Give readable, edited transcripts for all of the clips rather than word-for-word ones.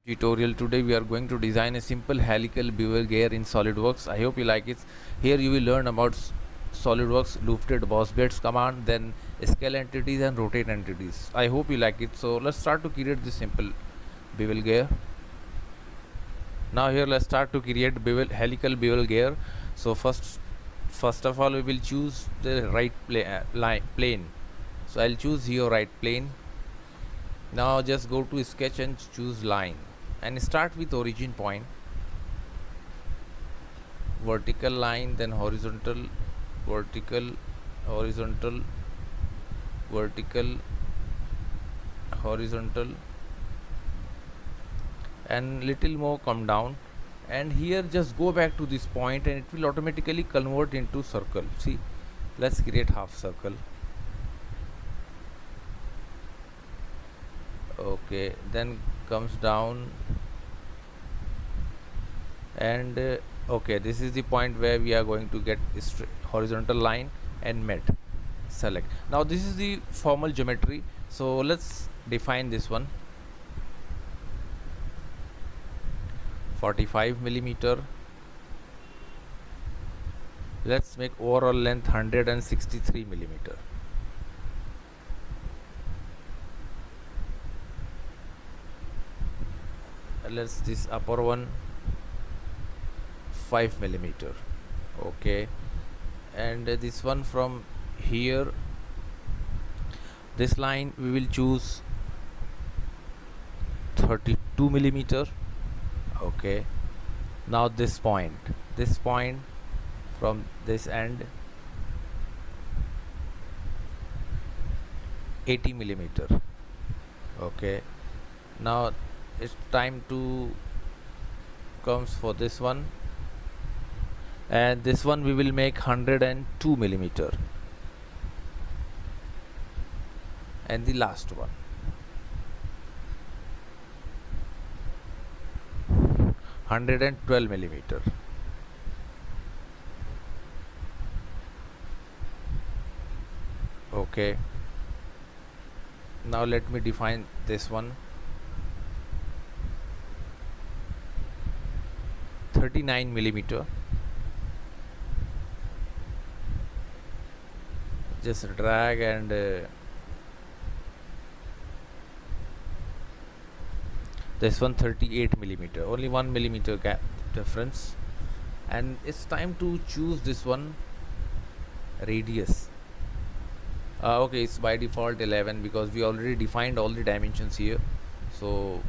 Tutorial. Today we are going to design a simple helical bevel gear in SolidWorks. I hope you like it. Here you will learn about SolidWorks lifted boss bears command, then scale entities and rotate entities. I hope you like it. So let's start to create this simple bevel gear. Now here let's start to create helical bevel gear. So first of all we will choose the right plane. So I'll choose here right plane. Now just go to sketch and choose line and start with origin point, vertical line, then horizontal, vertical, horizontal, vertical, horizontal, and little more come down, and here just go back to this point and it will automatically convert into circle. See, let's create half circle. Okay, then comes down and okay, this is the point where we are going to get horizontal line and met. Select. Now this is the formal geometry, so let's define this one. 45 millimeter. Let's make overall length 163 millimeter. Let's this upper one 5 millimeter. Okay, and this one from here, this line we will choose 32 millimeter. Okay, now this point from this end 80 millimeter. Okay, now it's time to comes for this one, and this one we will make 102 millimeter, and the last one 112 millimeter. Okay, now let me define this one. 39 millimeter. Just drag and this one 38 millimeter, only 1 millimeter gap difference, and it's time to choose this one radius. Okay, it's by default 11 because we already defined all the dimensions here, so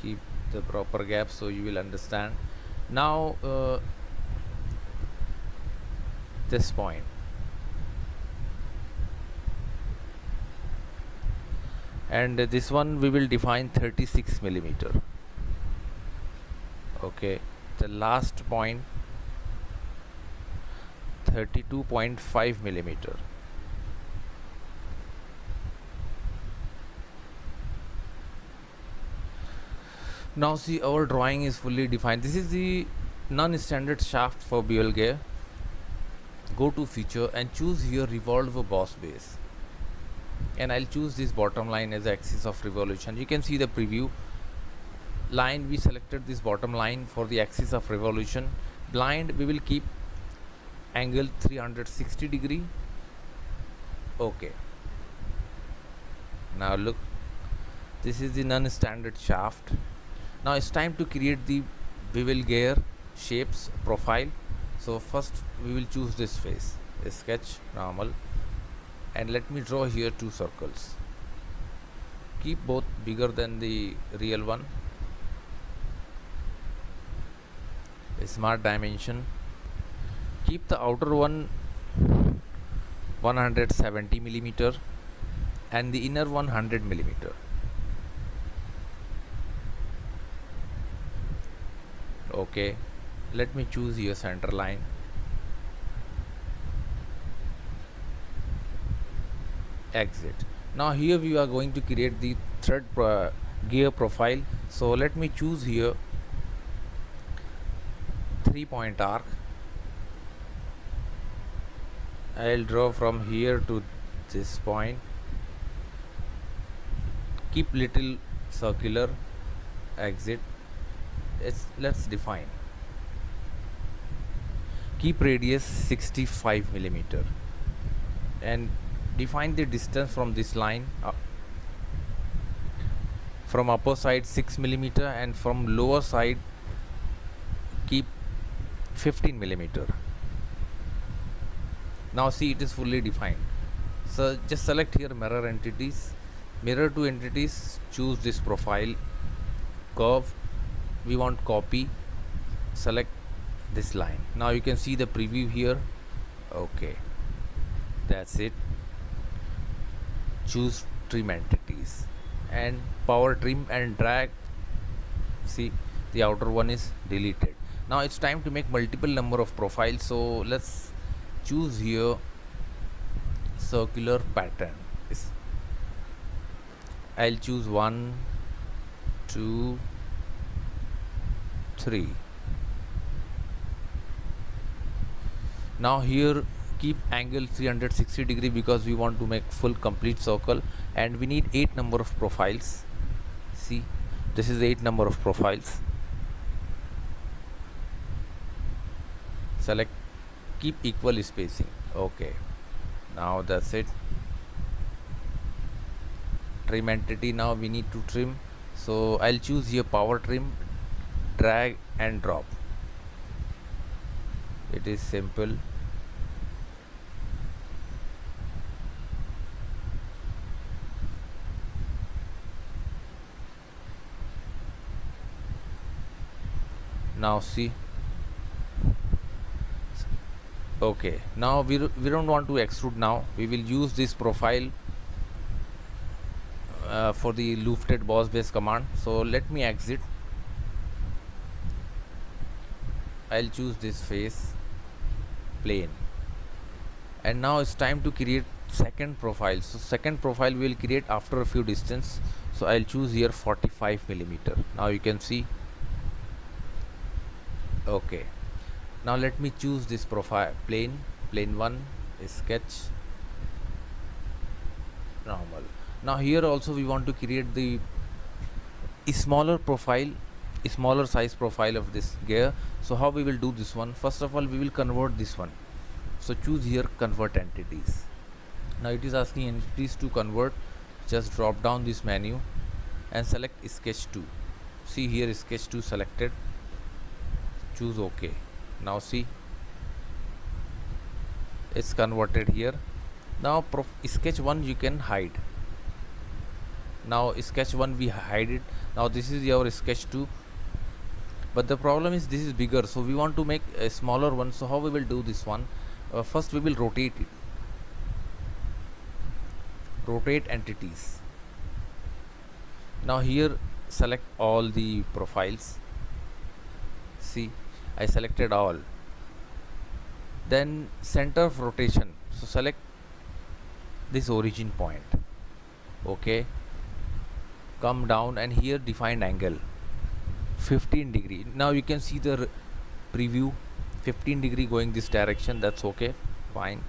keep the proper gap so you will understand. Now this point, and this one we will define 36 millimeter. Okay, the last point 32.5 millimeter. Now see, our drawing is fully defined. This is the non-standard shaft for bevel gear. Go to feature and choose here revolve boss base, and I'll choose this bottom line as axis of revolution. You can see the preview line. We selected this bottom line for the axis of revolution. Blind we will keep angle 360 degree. Okay, now look, this is the non-standard shaft. Now it's time to create the bevel gear shapes profile. So first we will choose this face, sketch normal, and let me draw here two circles. Keep both bigger than the real one. A smart dimension. Keep the outer one 170 millimeter and the inner one 100 millimeter. Okay, let me choose here center line. Exit. Now here we are going to create the thread gear profile. So let me choose here 3-point arc. I'll draw from here to this point, keep little circular, exit. Let's define, keep radius 65 millimeter, and define the distance from this line, from upper side 6 millimeter, and from lower side keep 15 millimeter. Now see, it is fully defined. So just select here mirror entities, mirror to entities, choose this profile curve, we want copy, select this line. Now you can see the preview here. Okay, that's it. Choose trim entities and power trim and drag. See, the outer one is deleted. Now it's time to make multiple number of profiles, so let's choose here circular pattern. I'll choose 1 2 3. Now here keep angle 360 degree because we want to make full complete circle, and we need 8 number of profiles. See, this is 8 number of profiles. Select, keep equal spacing. Okay, now that's it. Trim entity, now we need to trim, so I'll choose here power trim, drag and drop. It is simple. Now see, okay, now we don't want to extrude. Now we will use this profile for the lofted boss base command. So let me exit. I'll choose this face plane, and now it's time to create second profile. So second profile we will create after a few distance, so I'll choose here 45 millimeter. Now you can see. Okay, now let me choose this profile plane 1, sketch, normal. Now here also we want to create the smaller profile, smaller size profile of this gear. So how we will do this one? First of all, we will convert this one. So choose here convert entities. Now it is asking entities to convert. Just drop down this menu and select sketch 2. See here sketch 2 selected. Choose OK. Now see, it's converted here. Now sketch 1 you can hide. Now sketch 1 we hide it. Now this is your sketch 2, but the problem is this is bigger, so we want to make a smaller one. So how we will do this one? First we will rotate it. Rotate entities. Now here select all the profiles. See, I selected all. Then center of rotation, so select this origin point. Okay, come down and here define angle 15 degree. Now you can see the preview, 15 degree going this direction. That's okay, fine.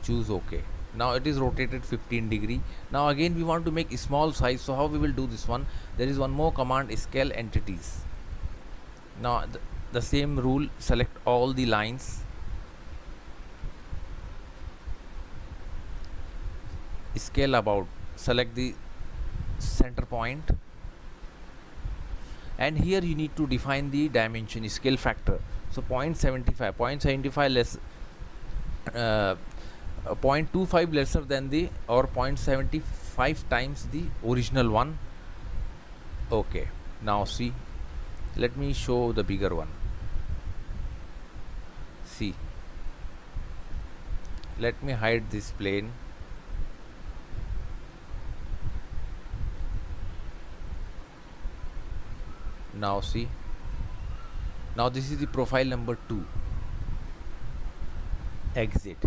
Choose OK. Now it is rotated 15 degree. Now again we want to make a small size, so how we will do this one? There is one more command, scale entities. Now the same rule, select all the lines, scale about, select the center point, and here you need to define the dimension, scale factor. So 0.75 less 0.25 lesser than the, or 0.75 times the original one. Okay, now see, let me show the bigger one. See, let me hide this plane. Now see, now this is the profile number 2. Exit.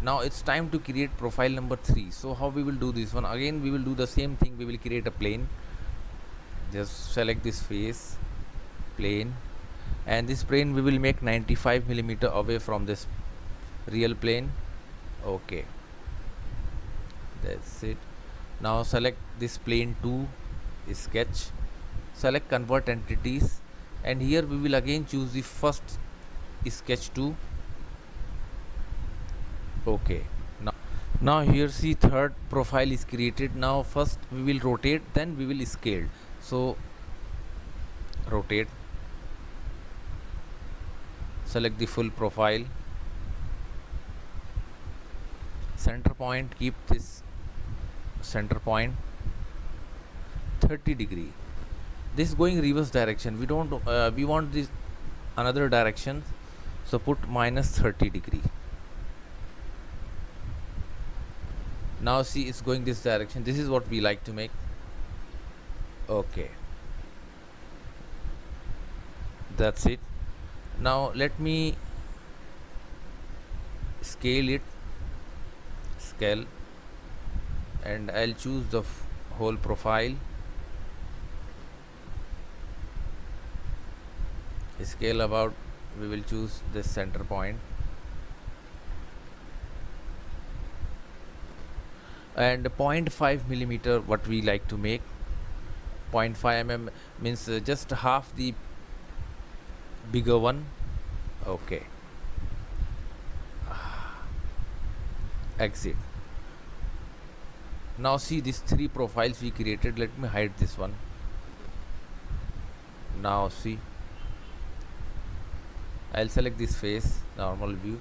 Now it's time to create profile number 3. So how we will do this one? Again we will do the same thing. We will create a plane. Just select this face plane, and this plane we will make 95 millimeter away from this real plane. Okay, that's it. Now select this plane 2 sketch, select convert entities, and here we will again choose the first sketch 2. Okay, now here see third profile is created. Now first we will rotate, then we will scale. So rotate, select the full profile, center point, keep this center point 30 degree. This is going reverse direction, we don't we want this another direction, so put minus 30 degree. Now see it's going this direction, this is what we like to make. Okay, that's it. Now let me scale it, scale, and I'll choose the whole profile, scale about, we will choose this center point, and 0.5 millimeter what we like to make. 0.5 mm means just half the bigger one. Okay, exit. Now see these three profiles we created, let me hide this one. Now see, I'll select this face, normal view.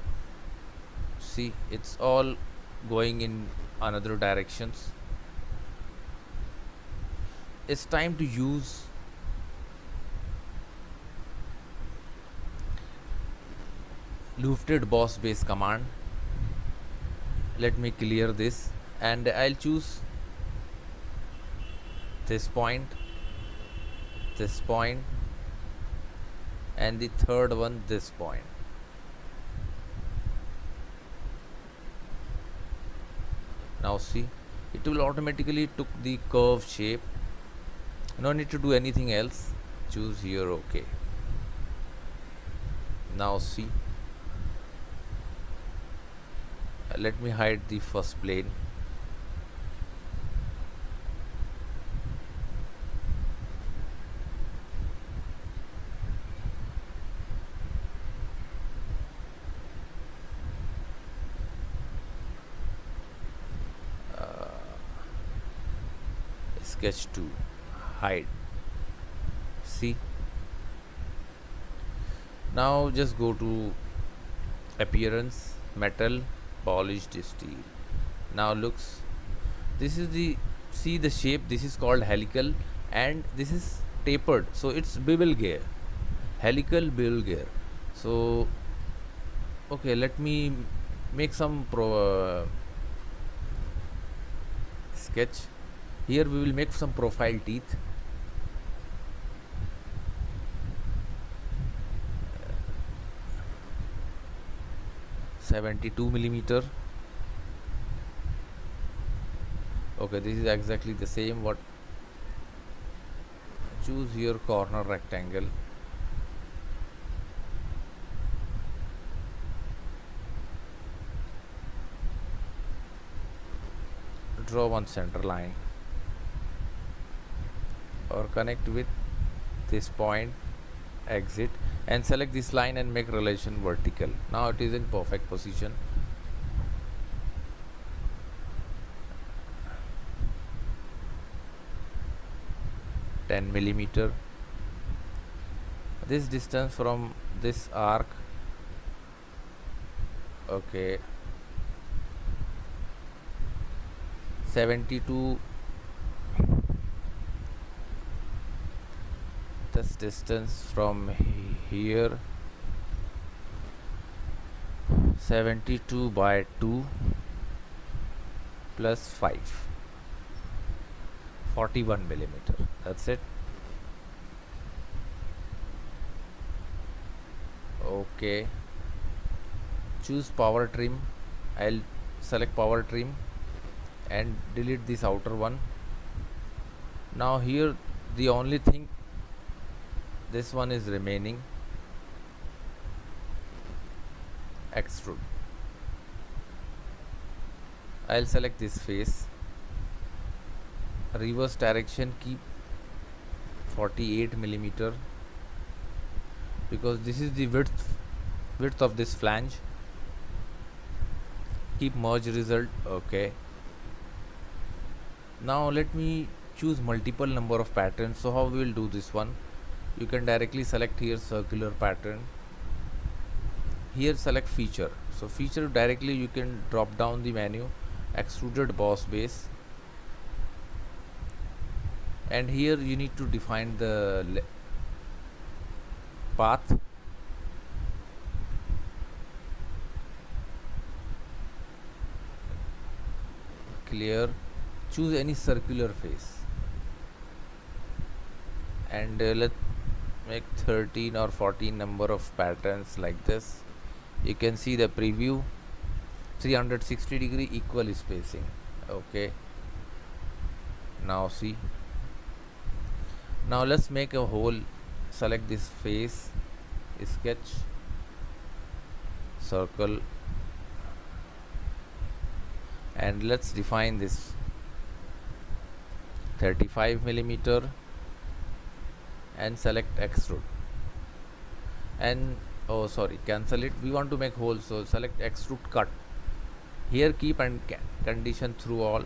See it's all going in another directions. It's time to use lufted boss base command. Let me clear this, and I'll choose this point, and the third one this point. Now see, it will automatically took the curve shape, no need to do anything else. Choose here. Okay, now see, let me hide the first plane. Sketch 2, hide. See, now just go to appearance, metal, polished steel. Now looks, this is the, see the shape, this is called helical, and this is tapered, so it's bevel gear, helical bevel gear. So okay, let me make some sketch. Here we will make some profile teeth. Uh, 72 millimeter. Okay, this is exactly the same. What? Choose your corner rectangle. Draw one center line, or connect with this point, exit, and select this line and make relation vertical. Now it is in perfect position. $10mm. This distance from this arc, okay, 72. This distance from here, 72 by 2 plus 5, 41mm. That's it. Okay, choose power trim. I'll select power trim and delete this outer one. Now here the only thing, this one is remaining, extrude. I'll select this face. Reverse direction, keep 48 millimeter, because this is the width of this flange. Keep merge result. Okay, now let me choose multiple number of patterns. So how we will do this one? You can directly select here circular pattern. Here select feature. So feature, directly you can drop down the menu, extruded boss base, and here you need to define the path. Clear. Choose any circular face, and let's make 13 or 14 number of patterns like this. You can see the preview, 360-degree equal spacing. Okay, now see. Now let's make a hole. Select this face, sketch, circle, and let's define this 35 millimeter and select extrude. And oh sorry, cancel it. We want to make hole, so select extrude cut. Here keep and condition through all.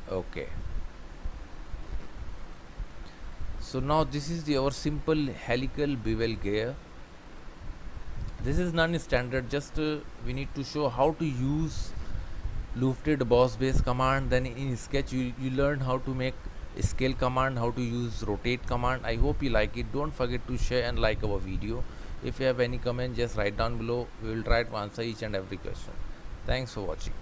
Okay, so now this is our simple helical bevel gear. This is non-standard, just we need to show how to use lufted boss base command. Then in sketch you learn how to make scale command, how to use rotate command. I hope you like it. Don't forget to share and like our video. If you have any comment, just write down below. We will try to answer each and every question. Thanks for watching.